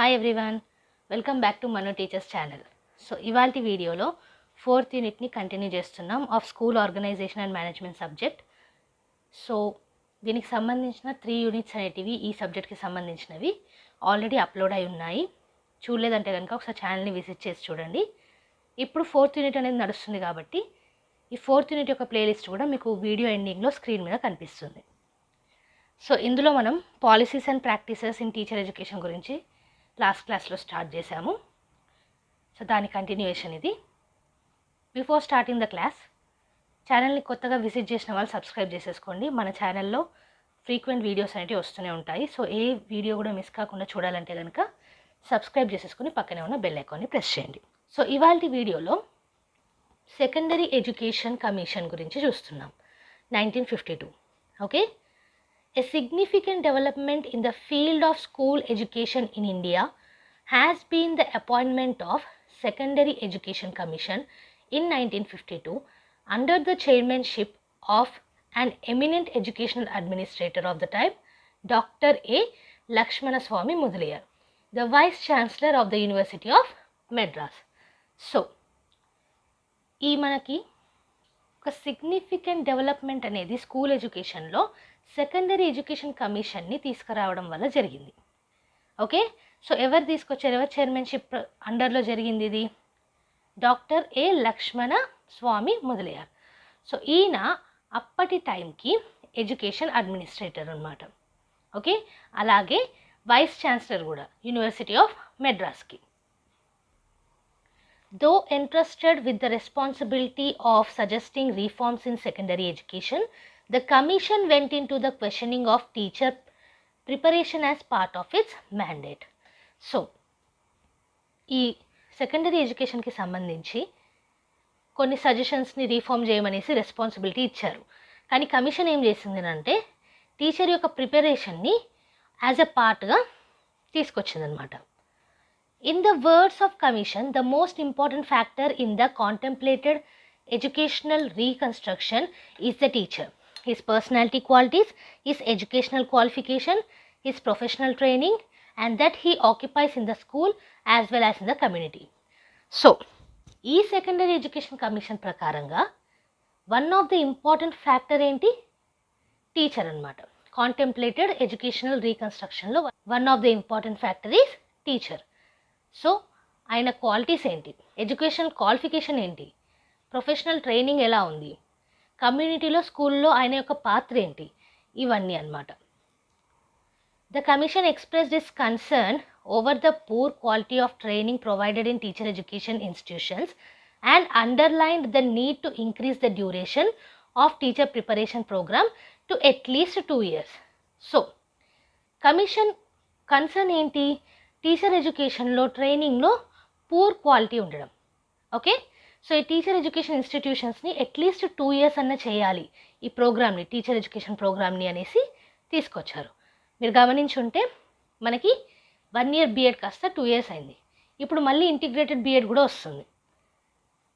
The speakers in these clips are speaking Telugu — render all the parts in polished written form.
Hi everyone, welcome back to Manu teachers channel. So ఇవాల్టి వీడియోలో 4th యూనిట్ని కంటిన్యూ చేస్తున్నాం of school organisation and management subject. So దీనికి సంబంధించిన 3 యూనిట్స్ అనేటివి ఈ సబ్జెక్ట్కి సంబంధించినవి ఆల్రెడీ అప్లోడ్ అయి ఉన్నాయి. చూడలేదంటే కనుక ఒకసారి ఛానల్ని విజిట్ చేసి చూడండి. ఇప్పుడు 4th యూనిట్ అనేది నడుస్తుంది కాబట్టి ఈ 4th యూనిట్ యొక్క ప్లేలిస్ట్ కూడా మీకు వీడియో ఎండింగ్లో స్క్రీన్ మీద కనిపిస్తుంది. సో ఇందులో మనం policies and practices in teacher education గురించి లాస్ట్ క్లాస్లో స్టార్ట్ చేశాము. సో దాని కంటిన్యూయేషన్ ఇది. బిఫోర్ స్టార్టింగ్ ద క్లాస్, ఛానల్ని కొత్తగా విజిట్ చేసిన వాళ్ళు సబ్స్క్రైబ్ చేసేసుకోండి. మన ఛానల్లో ఫ్రీక్వెంట్ వీడియోస్ అనేవి వస్తూనే ఉంటాయి. సో ఏ వీడియో కూడా మిస్ కాకుండా చూడాలంటే కనుక సబ్స్క్రైబ్ చేసేసుకుని పక్కనే ఉన్న బెల్ ఐకాన్ని ప్రెస్ చేయండి. సో ఇవాల్టి వీడియోలో సెకండరీ ఎడ్యుకేషన్ కమిషన్ గురించి చూస్తున్నాం. 1952. Okay. A significant development in the field of school education in India has been the appointment of Secondary Education Commission in 1952 under the chairmanship of an eminent educational administrator of the time, Dr. A. Lakshmana Swami Mudaliar, the Vice Chancellor of the University of Madras. So, ఈ మనకి ఒక సిగ్నిఫికెంట్ డెవలప్మెంట్ అనేది స్కూల్ ఎడ్యుకేషన్లో సెకండరీ ఎడ్యుకేషన్ కమిషన్ని తీసుకురావడం వల్ల జరిగింది. ఓకే. సో ఎవరు తీసుకొచ్చారు, ఎవరు చైర్మన్షిప్ అండర్లో జరిగింది ఇది? డాక్టర్ ఏ లక్ష్మణ స్వామి మొదలయ్యారు. సో ఈయన అప్పటి టైంకి ఎడ్యుకేషన్ అడ్మినిస్ట్రేటర్ అన్నమాట. ఓకే. అలాగే వైస్ ఛాన్సలర్ కూడా యూనివర్సిటీ ఆఫ్ మెడ్రాస్కి. Though entrusted with the responsibility of suggesting reforms in secondary education, the commission went into the questioning of teacher preparation as part of its mandate. So, ఈ సెకండరీ ఎడ్యుకేషన్కి సంబంధించి కొన్ని సజెషన్స్ని రీఫార్మ్ చేయమనేసి రెస్పాన్సిబిలిటీ ఇచ్చారు. కానీ కమిషన్ ఏం చేసింది అంటే టీచర్ యొక్క ప్రిపరేషన్ని యాజ్ ఎ పార్ట్గా తీసుకొచ్చిందనమాట. In the words of Commission, the most important factor in the contemplated educational reconstruction is the teacher, his personality qualities, his educational qualification, his professional training, and that he occupies in the school as well as in the community. So, ఈ సెకండరీ ఎడ్యుకేషన్ కమిషన్ ప్రకారంగా one of the important factor ఏంటి? టీచర్ అన్నమాట. కాంటెంప్లేటెడ్ ఎడ్యుకేషనల్ రీకన్స్ట్రక్షన్లో one of the important factor is teacher. So ఆయన క్వాలిటీస్ ఏంటి, ఎడ్యుకేషనల్ క్వాలిఫికేషన్ ఏంటి, ప్రొఫెషనల్ ట్రైనింగ్ ఎలా ఉంది, కమ్యూనిటీలో స్కూల్లో ఆయన యొక్క పాత్ర ఏంటి, ఇవన్నీ అన్నమాట. The commission expressed its concern over the poor quality of training provided in teacher education institutions and underlined the need to increase the duration of teacher preparation programme to at least 2 years. So commission concern ఏంటి? టీచర్ ఎడ్యుకేషన్లో ట్రైనింగ్లో పూర్ క్వాలిటీ ఉండడం. ఓకే. సో ఈ టీచర్ ఎడ్యుకేషన్ ఇన్స్టిట్యూషన్స్ని అట్లీస్ట్ 2 years అన్న చేయాలి ఈ ప్రోగ్రామ్ని, టీచర్ ఎడ్యుకేషన్ ప్రోగ్రామ్ని అనేసి తీసుకొచ్చారు. మీరు గమనించుంటే మనకి 1 year బీఎడ్ కాస్త 2 years అయింది. ఇప్పుడు మళ్ళీ ఇంటిగ్రేటెడ్ బీఎడ్ కూడా వస్తుంది.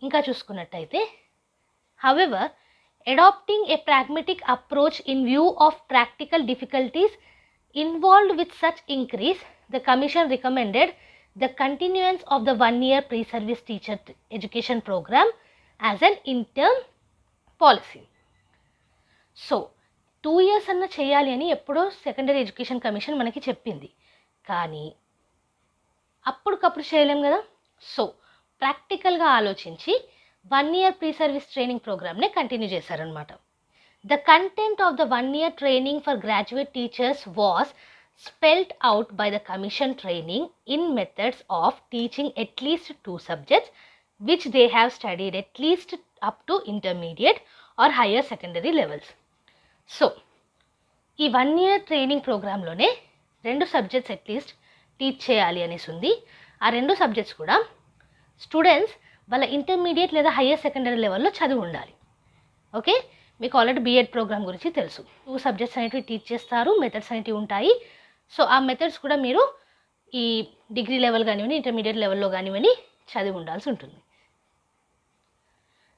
ఇంకా చూసుకున్నట్టయితే however adopting a pragmatic approach in view of practical difficulties involved with such increase, the commission recommended the continuance of the 1 year pre-service teacher education program as an interim policy. So 2 years అన్న చేయాలి అని ఎప్పుడో సెకండరీ ఎడ్యుకేషన్ కమిషన్ మనకి చెప్పింది, కానీ అప్పటికప్పుడు చేయలేం కదా. సో ప్రాక్టికల్గా ఆలోచించి 1 year pre-service ట్రైనింగ్ ప్రోగ్రామ్నే కంటిన్యూ చేశారనమాట. The content of the 1 year training for graduate teachers was spelled out by the commission training in methods of teaching at least 2 subjects which they have studied at least up to intermediate or higher secondary levels. So ఈ 1 year ట్రైనింగ్ ప్రోగ్రాంలోనే 2 సబ్జెక్ట్స్ అట్లీస్ట్ టీచ్ చేయాలి అనేసి ఉంది. ఆ 2 సబ్జెక్ట్స్ కూడా స్టూడెంట్స్ వాళ్ళ ఇంటర్మీడియట్ లేదా హయ్యర్ సెకండరీ లెవెల్లో చదివి ఉండాలి. ఓకే. మీకు ఆల్రెడీ బీఎడ్ ప్రోగ్రామ్ గురించి తెలుసు. 2 సబ్జెక్ట్స్ అనేటివి టీచ్ చేస్తారు, మెథడ్స్ అనేటివి ఉంటాయి. సో ఆ మెథడ్స్ కూడా మీరు ఈ డిగ్రీ లెవెల్ కానివ్వండి, ఇంటర్మీడియట్ లెవెల్లో కానివ్వండి చదివి ఉండాల్సి ఉంటుంది.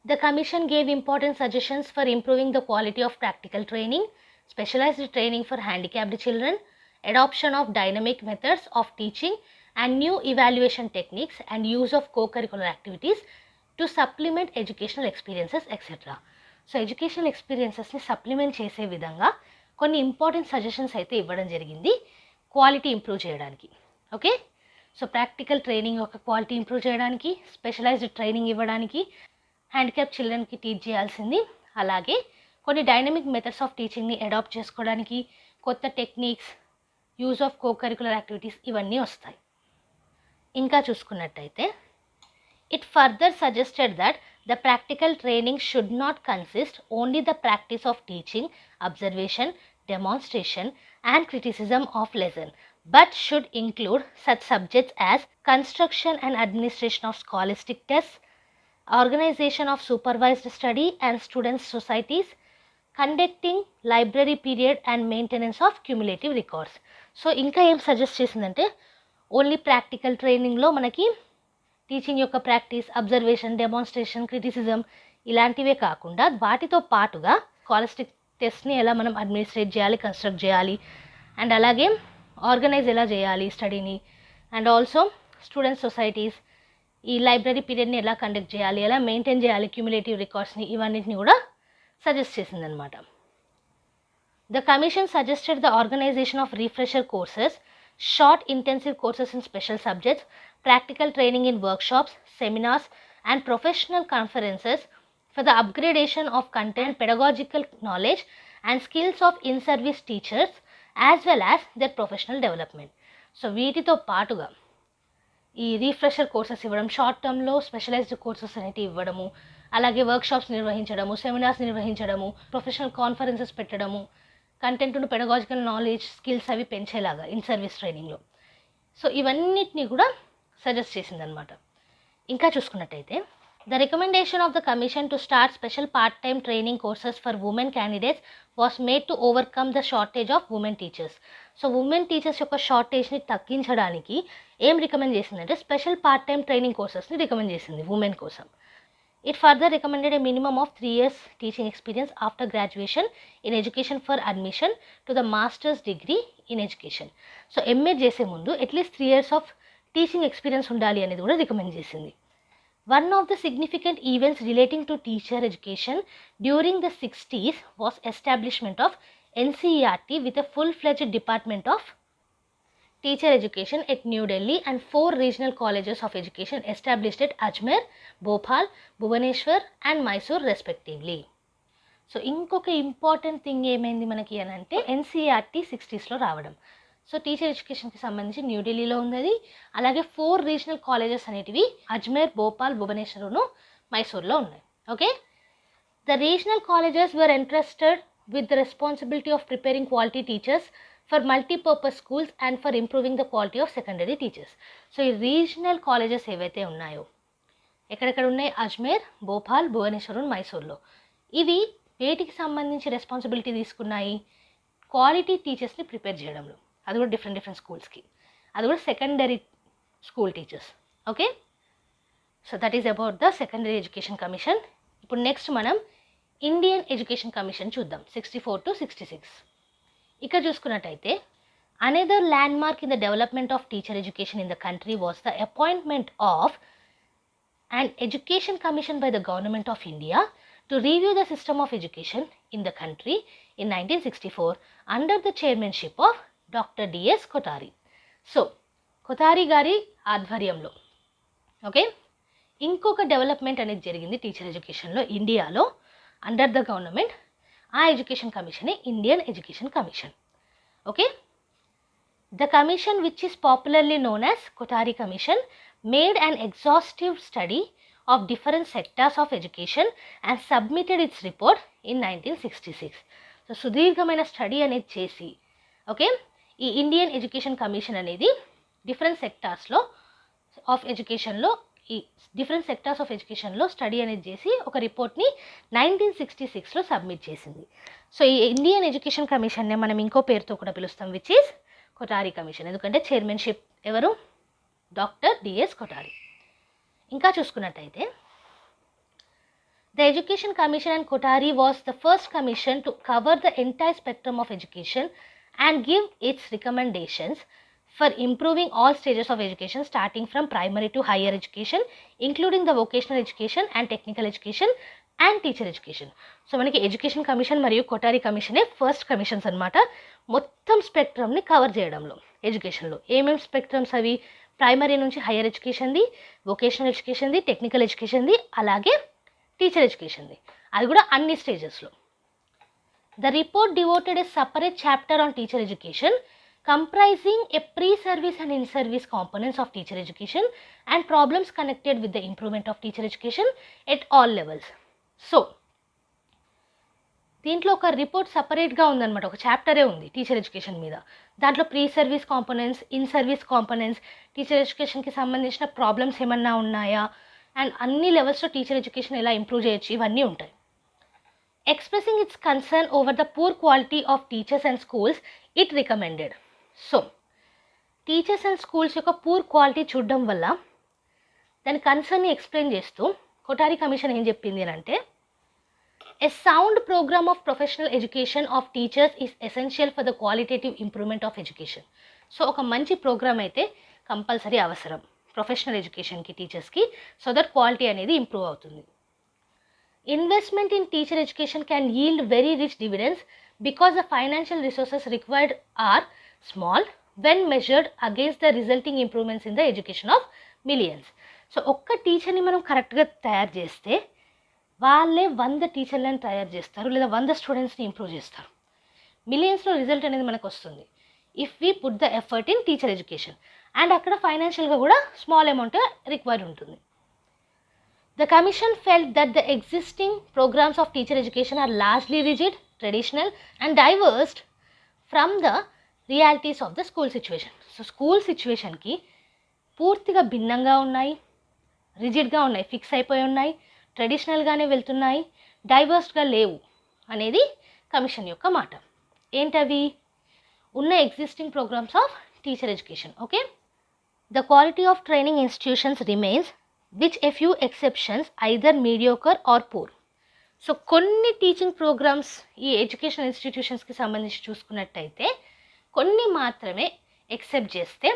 The commission gave important suggestions for improving the quality of practical training, specialised training for handicapped children, adoption of dynamic methods of teaching and new evaluation techniques and use of co-curricular activities to supplement educational experiences etc. So educational ఎక్స్పీరియన్సెస్ని సప్లిమెంట్ చేసే విధంగా కొన్ని ఇంపార్టెంట్ సజెషన్స్ అయితే ఇవ్వడం జరిగింది క్వాలిటీ ఇంప్రూవ్ చేయడానికి. ఓకే, సో ప్రాక్టికల్ ట్రైనింగ్ యొక్క క్వాలిటీ ఇంప్రూవ్ చేయడానికి, స్పెషలైజ్డ్ ట్రైనింగ్ ఇవ్వడానికి, హ్యాండిక్యాప్ చిల్డ్రన్కి టీచ్ చేయాల్సింది, అలాగే కొన్ని డైనమిక్ మెథడ్స్ ఆఫ్ టీచింగ్ని అడాప్ట్ చేసుకోవడానికి, కొత్త techniques, use of co-curricular activities ఇవన్నీ వస్తాయి. ఇంకా చూసుకున్నట్టయితే it further suggested that the practical training should not consist only the practice of teaching, observation, demonstration and criticism of lesson, but should include such subjects as construction and administration of scholastic tests, organization of supervised study and students' societies, conducting library period and maintenance of cumulative records. So ఇంకా ఏం సజెస్ట్ చేసిందంటే ఓన్లీ ప్రాక్టికల్ ట్రైనింగ్లో మనకి టీచింగ్ యొక్క ప్రాక్టీస్, అబ్జర్వేషన్, డెమాన్స్ట్రేషన్, క్రిటిసిజం ఇలాంటివే కాకుండా వాటితో పాటుగా స్కాలస్టిక్ టెస్ట్ని ఎలా మనం అడ్మినిస్ట్రేట్ చేయాలి, కన్స్ట్రక్ట్ చేయాలి, అండ్ అలాగే ఆర్గనైజ్ ఎలా చేయాలి స్టడీని, అండ్ ఆల్సో స్టూడెంట్ సొసైటీస్, ఈ లైబ్రరీ పీరియడ్ని ఎలా కండక్ట్ చేయాలి, ఎలా మెయింటైన్ చేయాలి, క్యూములేటివ్ రికార్డ్స్ని, ఇవన్నిటిని కూడా సజెస్ట్ చేసిందనమాట. The commission suggested the organisation of refresher courses, short intensive courses in special subjects, practical training in workshops, seminars and professional conferences for the upgradation of content, pedagogical knowledge and skills of in-service teachers as well as their professional development. So వీటితో పాటుగా ఈ రీఫ్రెషర్ కోర్సెస్ ఇవ్వడం, షార్ట్ టర్మ్లో స్పెషలైజ్డ్ కోర్సెస్ అనేవి ఇవ్వడము, అలాగే వర్క్షాప్స్ నిర్వహించడము, సెమినార్స్ నిర్వహించడము, ప్రొఫెషనల్ కాన్ఫరెన్సెస్ పెట్టడము, కంటెంట్ను పెడగాజికల్ నాలెడ్జ్, స్కిల్స్ అవి పెంచేలాగా ఇన్ సర్వీస్ ట్రైనింగ్లో. సో ఇవన్నిటిని కూడా సజెస్ట్ చేసిందనమాట. ఇంకా చూసుకున్నట్టయితే the recommendation of the commission to start special part time training courses for women candidates was made to overcome the shortage of women teachers. So women teachers యొక్క షార్టేజ్ని తగ్గించడానికి ఏం రికమెండ్ చేసిందంటే స్పెషల్ పార్ట్ టైమ్ ట్రైనింగ్ కోర్సెస్ని రికమెండ్ చేసింది ఉమెన్ కోసం. It further recommended a minimum of 3 years teaching experience after graduation in education for admission to the master's degree in education. So MA చేసే ముందు at least 3 years of teaching experience ఉండాలి అనేది కూడా రికమెండ్ చేసింది. One of the significant events relating to teacher education during the 60s was establishment of NCERT with a full-fledged department of teacher education at New Delhi and 4 regional colleges of education established at Ajmer, Bhopal, Bhubaneswar and Mysore respectively. So ఇంకొక ఇంపార్టెంట్ థింగ్ ఏమైంది మనకి అని అంటే ఎన్సీఆర్టీ 60స్లో రావడం. సో టీచర్ ఎడ్యుకేషన్కి సంబంధించి న్యూఢిల్లీలో ఉంది, అలాగే 4 రీజనల్ కాలేజెస్ అనేటివి అజ్మేర్, భోపాల్, భువనేశ్వర్ను, మైసూర్లో ఉన్నాయి. Okay, the regional colleges were entrusted with the responsibility of preparing quality teachers for multipurpose schools and for improving the quality of secondary teachers. So ఈ రీజనల్ కాలేజెస్ ఏవైతే ఉన్నాయో ఎక్కడెక్కడ ఉన్నాయి, అజ్మేర్, భోపాల్, భువనేశ్వర్, మైసూర్లో, ఇవి వేటికి సంబంధించి రెస్పాన్సిబిలిటీ తీసుకున్నాయి, క్వాలిటీ టీచర్స్ని ప్రిపేర్ చేయడంలో. అది కూడా డిఫరెంట్ స్కూల్స్కి, అది కూడా secondary school teachers. Okay, so that is about the secondary education commission. ఇప్పుడు నెక్స్ట్ మనం ఇండియన్ ఎడ్యుకేషన్ కమిషన్ చూద్దాం, 64 to 66. ఇక్కడ చూసుకున్నట్టయితే another land mark in the development of teacher education in the country was the appointment of an education commission by the government of India to review the system of education in the country in 1964 under the chairmanship of Dr. D.S. Kothari. So, Kothari గారి ఆధ్వర్యంలో ఓకే ఇంకొక డెవలప్మెంట్ అనేది జరిగింది టీచర్ ఎడ్యుకేషన్లో ఇండియాలో అండర్ ద గవర్నమెంట్. ఆ ఎడ్యుకేషన్ కమిషనే Indian education commission. Okay, the commission which is popularly known as Kothari commission made an exhaustive study of different sectors of education and submitted its report in 1966. So సుదీర్ఘమైన స్టడీ అనేది చేసి ఓకే ఈ ఇండియన్ ఎడ్యుకేషన్ కమిషన్ అనేది డిఫరెంట్ సెక్టార్స్లో ఆఫ్ ఎడ్యుకేషన్లో స్టడీ అనేది చేసి ఒక రిపోర్ట్ని 1966లో సబ్మిట్ చేసింది. సో ఈ ఇండియన్ ఎడ్యుకేషన్ కమిషన్నే మనం ఇంకో పేరుతో కూడా పిలుస్తాం, విచ్ ఈస్ కొఠారి కమిషన్. ఎందుకంటే చైర్మన్షిప్ ఎవరు, డాక్టర్ డిఎస్ కొఠారి. ఇంకా చూసుకున్నట్టయితే the education commission and Kothari was the first commission to cover the entire spectrum of education and give its recommendations for improving all stages of education starting from primary to higher education, including the vocational education and technical education and teacher education. So మనకి ఎడ్యుకేషన్ కమిషన్ మరియు కొఠారి కమిషనే ఫస్ట్ కమిషన్స్ అనమాట, మొత్తం స్పెక్ట్రమ్ని కవర్ చేయడంలో. ఎడ్యుకేషన్లో ఏమేమి స్పెక్ట్రమ్స్ అవి? ప్రైమరీ నుంచి హైయర్ ఎడ్యుకేషన్ది, వొకేషనల్ ఎడ్యుకేషన్ది, టెక్నికల్ ఎడ్యుకేషన్ది, అలాగే టీచర్ ఎడ్యుకేషన్ది, అది కూడా అన్ని స్టేజెస్లో. The report devoted a separate chapter on teacher education, comprising a pre-service and in-service components of teacher education and problems connected with the improvement of teacher education at all levels. So, దీంట్లో ఒక రిపోర్ట్ సపరేట్గా ఉందన్నమాట, ఒక చాప్టరే ఉంది టీచర్ ఎడ్యుకేషన్ మీద. దాంట్లో pre service components, in service components, teacher ఎడ్యుకేషన్కి సంబంధించిన ప్రాబ్లమ్స్ ఏమన్నా ఉన్నాయా, అండ్ అన్ని లెవెల్స్లో టీచర్ ఎడ్యుకేషన్ ఎలా ఇంప్రూవ్ చేయొచ్చు, ఇవన్నీ ఉంటాయి. Expressing its concern over the poor quality of teachers and schools, it recommended. So, teachers and schools యొక్క పూర్ క్వాలిటీ చూడడం వల్ల దాని కన్సర్న్ని ఎక్స్ప్లెయిన్ చేస్తూ కొఠారి కమిషన్ ఏం చెప్పింది అని అంటే, a sound program of professional education of teachers is essential for the qualitative improvement of education. So ఒక మంచి ప్రోగ్రామ్ అయితే కంపల్సరీ అవసరం ప్రొఫెషనల్ ఎడ్యుకేషన్కి, టీచర్స్కి, సో దట్ క్వాలిటీ అనేది ఇంప్రూవ్ అవుతుంది. Investment in teacher education can yield very rich dividends because the financial resources required are small when measured against the resulting improvements in the education of millions. So ఒక్క టీచర్ని మనం కరెక్ట్గా తయారు చేస్తే వాళ్ళే 100 టీచర్లను తయారు చేస్తారు, లేదా 100 స్టూడెంట్స్ని ఇంప్రూవ్ చేస్తారు. మిలియన్స్లో రిజల్ట్ అనేది మనకు వస్తుంది if we put the effort in teacher education. And అక్కడ ఫైనాన్షియల్గా కూడా స్మాల్ అమౌంట్ రిక్వైర్డ్ ఉంటుంది. The Commission felt that the existing programs of teacher education are largely rigid, traditional and diverged from the realities of the school situation. So, school situationకి పూర్తిగా భిన్నంగా ఉన్నాయి, రిజిడ్గా ఉన్నాయి, ఫిక్స్ అయిపోయి ఉన్నాయి, ట్రెడిషనల్గానే వెళ్తున్నాయి, డైవర్స్డ్గా లేవు అనేది కమిషన్ యొక్క మాట. ఏంటవి? ఉన్న existing programmes of teacher education. Okay, the quality of training institutions remains which a few exceptions either mediocre or poor. So కొన్ని టీచింగ్ ప్రోగ్రామ్స్ ఈ ఎడ్యుకేషన్ ఇన్స్టిట్యూషన్స్కి సంబంధించి చూసుకున్నట్టయితే కొన్ని మాత్రమే ఎక్సెప్ట్ చేస్తే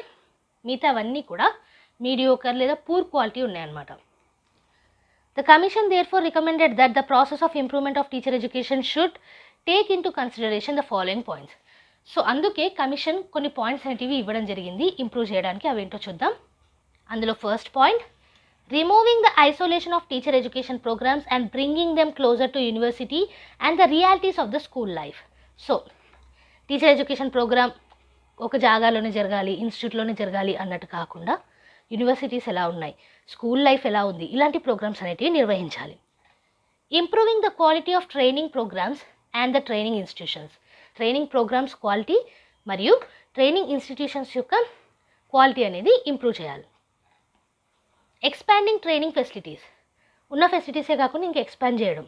మిగతావన్నీ కూడా మీడియోకర్ లేదా పూర్ క్వాలిటీ ఉన్నాయన్నమాట. The commission therefore recommended that the process of improvement of teacher education should take into consideration the following points. So అందుకే కమిషన్ కొన్ని పాయింట్స్ అనేటివి ఇవ్వడం జరిగింది ఇంప్రూవ్ చేయడానికి. అవేంటో చూద్దాం. అందులో first point, removing the isolation of teacher education programs and bringing them closer to university and the realities of the school life. So, teacher education program ఒక జాగాలోనే జరగాలి, ఇన్స్టిట్యూట్లోనే జరగాలి అన్నట్టు కాకుండా యూనివర్సిటీస్ ఎలా ఉన్నాయి, స్కూల్ లైఫ్ ఎలా ఉంది, ఇలాంటి ప్రోగ్రామ్స్ అనేటివి నిర్వహించాలి. Improving the quality of training programmes and the training institutions. Training programmes quality మరియు ట్రైనింగ్ ఇన్స్టిట్యూషన్స్ యొక్క క్వాలిటీ అనేది ఇంప్రూవ్ చేయాలి. ఎక్స్పాండింగ్ ట్రైనింగ్ ఫెసిలిటీస్, ఉన్న ఫెసిలిటీసే కాకుండా ఇంకా ఎక్స్పాండ్ చేయడం.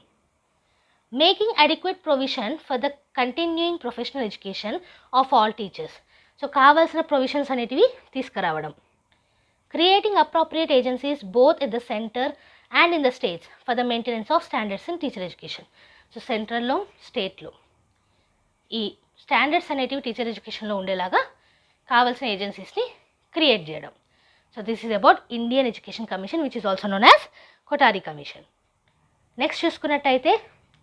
Making adequate provision for the continuing professional education of all teachers. So కావాల్సిన ప్రొవిజన్స్ అనేటివి తీసుకురావడం. Creating appropriate agencies both at the centre and in the states for the maintenance of standards in teacher education. So సెంట్రల్లో, స్టేట్లో ఈ స్టాండర్డ్స్ అనేటివి టీచర్ ఎడ్యుకేషన్లో ఉండేలాగా కావాల్సిన ఏజెన్సీస్ని క్రియేట్ చేయడం. So this is about Indian Education Commission, which is also known as Kothari Commission. Next చూసుకున్నట్టయితే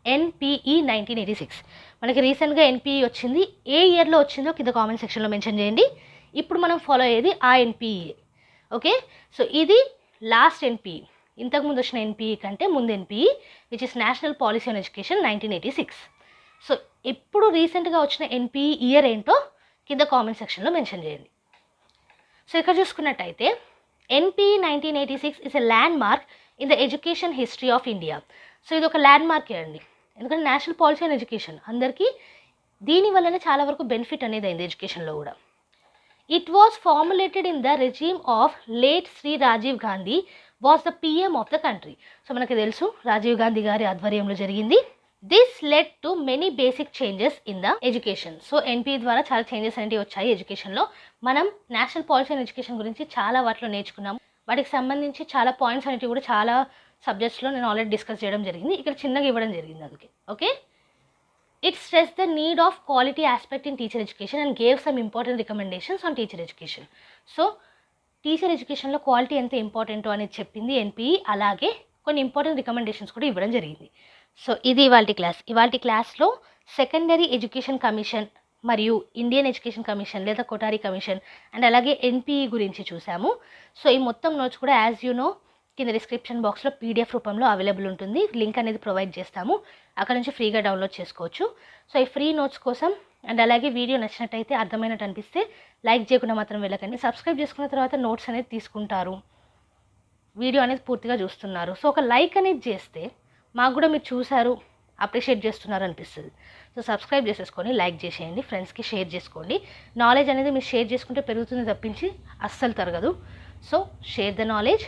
NPE 1986. మనకి రీసెంట్గా NPE వచ్చింది. ఏ ఇయర్లో వచ్చిందో కింద కామెంట్ సెక్షన్లో మెన్షన్ చేయండి. ఇప్పుడు మనం ఫాలో అయ్యేది ఆ NPE. ఓకే, సో ఇది లాస్ట్ NPE. ఇంతకుముందు వచ్చిన NPE కంటే ముందు NPE, which is national policy on education 1986. So ఇప్పుడు రీసెంట్గా వచ్చిన NPE ఇయర్ ఏంటో కింద కామెంట్ సెక్షన్లో మెన్షన్ చేయండి. సో ఇక్కడ చూసుకున్నట్టయితే NPE 1986 is a land mark in the education history of India. So ఇది ఒక ల్యాండ్ మార్క్ అండి, ఎందుకంటే నేషనల్ పాలసీ ఆన్ ఎడ్యుకేషన్ అందరికీ దీనివల్లనే చాలా వరకు బెనిఫిట్ అనేది అయింది ఎడ్యుకేషన్లో కూడా. It was formulated in the regime of late Shri Rajiv Gandhi was the PM of the country. So మనకి తెలుసు రాజీవ్ గాంధీ గారి ఆధ్వర్యంలో జరిగింది. This led to many basic changes in the education. So NPE ద్వారా చాలా చేంజెస్ అనేవి వచ్చాయి ఎడ్యుకేషన్లో. మనం నేషనల్ పాలసీ అండ్ ఎడ్యుకేషన్ గురించి చాలా వాటిలో నేర్చుకున్నాం. వాటికి సంబంధించి చాలా పాయింట్స్ అనేవి కూడా చాలా సబ్జెక్ట్స్లో నేను ఆల్రెడీ డిస్కస్ చేయడం జరిగింది. ఇక్కడ చిన్నగా ఇవ్వడం జరిగింది అందుకే. Okay, It stressed the need of quality aspect in teacher education and gave some important recommendations on teacher education. So teacher ఎడ్యుకేషన్లో క్వాలిటీ ఎంత ఇంపార్టెంటో అనేది చెప్పింది ఎన్పిఈ. అలాగే కొన్ని ఇంపార్టెంట్ రికమెండేషన్స్ కూడా ఇవ్వడం జరిగింది. సో ఇది ఇవాల్టి క్లాస్లో సెకండరీ ఎడ్యుకేషన్ కమిషన్ మరియు ఇండియన్ ఎడ్యుకేషన్ కమిషన్ లేదా కొటారి కమిషన్ అండ్ అలాగే ఎన్పిఈ గురించి చూసాము. సో ఈ మొత్తం నోట్స్ కూడా యాజ్ యూ నో కింద డిస్క్రిప్షన్ బాక్స్లో పీడిఎఫ్ రూపంలో అవైలబుల్ ఉంటుంది. లింక్ అనేది ప్రొవైడ్ చేస్తాము, అక్కడ నుంచి ఫ్రీగా డౌన్లోడ్ చేసుకోవచ్చు. సో ఈ ఫ్రీ నోట్స్ కోసం అండ్ అలాగే వీడియో నచ్చినట్టయితే, అర్థమైనట్టు అనిపిస్తే లైక్ చేయకుండా మాత్రం వెళ్ళకండి. సబ్స్క్రైబ్ చేసుకున్న తర్వాత నోట్స్ అనేది తీసుకుంటారు, వీడియో అనేది పూర్తిగా చూస్తున్నారు. సో ఒక లైక్ అనేది చేస్తే మాకు కూడా మీరు చూసారు, అప్రిషియేట్ చేస్తున్నారు అనిపిస్తుంది. సో సబ్స్క్రైబ్ చేసేసుకొని లైక్ చేసేయండి, ఫ్రెండ్స్కి షేర్ చేసుకోండి. నాలెడ్జ్ అనేది మీరు షేర్ చేసుకుంటే పెరుగుతుంది తప్పించి అస్సలు తరగదు. So share the knowledge,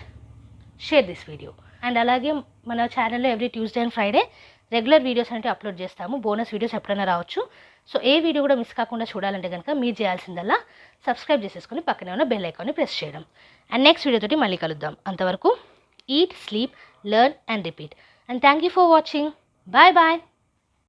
share this video. And అలాగే మన ఛానల్లో every Tuesday and Friday regular videos అంటే అప్లోడ్ చేస్తాము. బోనస్ వీడియోస్ ఎప్పుడైనా రావచ్చు. సో ఏ వీడియో కూడా మిస్ కాకుండా చూడాలంటే కనుక మీరు చేయాల్సిందల్లా సబ్స్క్రైబ్ చేసేసుకొని పక్కనే ఉన్న బెల్ ఐకాన్ని ప్రెస్ చేయడం. అండ్ నెక్స్ట్ వీడియోతోటి మళ్ళీ కలుద్దాం. అంతవరకు eat, sleep, learn and repeat. And thank you for watching. Bye bye.